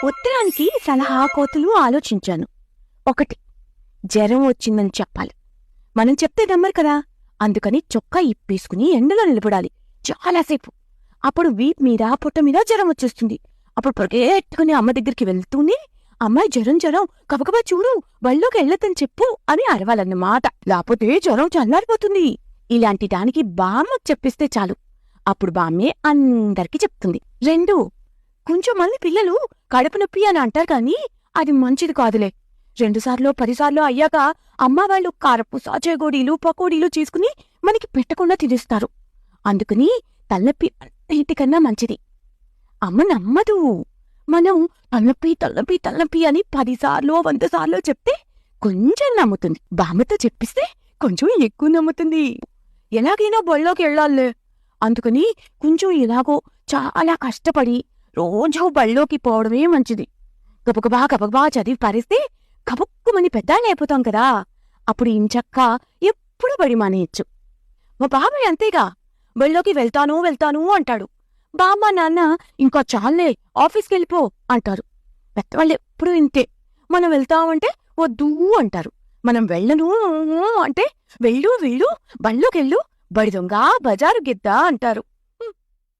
ఉత్తరానికి సలహా కోతులు ఆలోచించాను. 1. జ్వరం వచ్చిందని చెప్పాలి. మనం చెప్తే నమ్మరు కదా, అందుకని చొక్కా ఇప్పేసుకుని ఎండలో నిలబడాలి చాలాసేపు. అప్పుడు వీప్ మీద పొట్ట మీద జ్వరం వచ్చేస్తుంది. అప్పుడు పరిగెట్టుకుని అమ్మ దగ్గరికి వెళ్తూనే, అమ్మాయి జ్వరం కబకబా చూడు, బళ్ళోకి వెళ్ళొద్దని చెప్పు అని అరవాలన్నమాట. లేకపోతే జ్వరం చల్లారిపోతుంది. ఇలాంటి దానికి బామ్మ చెప్పిస్తే చాలు. అప్పుడు బామ్మే అందరికీ చెప్తుంది. 2. కొంచెం మంది పిల్లలు కడుపు నొప్పి అని అంటారు కానీ అది మంచిది కాదులే. 2 సార్లు 10 సార్లు అయ్యాక అమ్మ వాళ్ళు కారపు సాచేగోడీలు పకోడీలు చేసుకుని మనకి పెట్టకుండా తినేస్తారు. అందుకని తలనొప్పి అన్నిటికన్నా మంచిది. అమ్మ నమ్మదు. మనం తలనొప్పి అని 10 సార్లు 100 సార్లు చెప్తే కొంచెం నమ్ముతుంది. బామ్మతో చెప్పిస్తే కొంచెం ఎక్కువ నమ్ముతుంది. ఎలాగైనా బళ్ళోకి వెళ్ళాలే, అందుకని కొంచెం ఎలాగో చాలా కష్టపడి రోజూ బళ్ళోకి పోవడమే మంచిది. గబగబా చదివి పారేస్తే కబుక్కుమని పెద్దాళ్ళైపోతాం కదా. అప్పుడు ఇంచక్క ఎప్పుడు బడి మానేయచ్చు. మా బాబాయ్ అంతేగా, బళ్ళోకి వెళ్తాను అంటాడు. బామ్మ నాన్న ఇంకా చాలే ఆఫీస్కెళ్ళిపో అంటారు. పెద్దవాళ్ళెప్పుడు ఇంతే. మనం వెళ్తామంటే వద్దూ అంటారు. మనం వెళ్ళను అంటే వెళ్ళు బళ్ళోకెళ్ళు, బడి దొంగ బజారు గిద్దా అంటారు.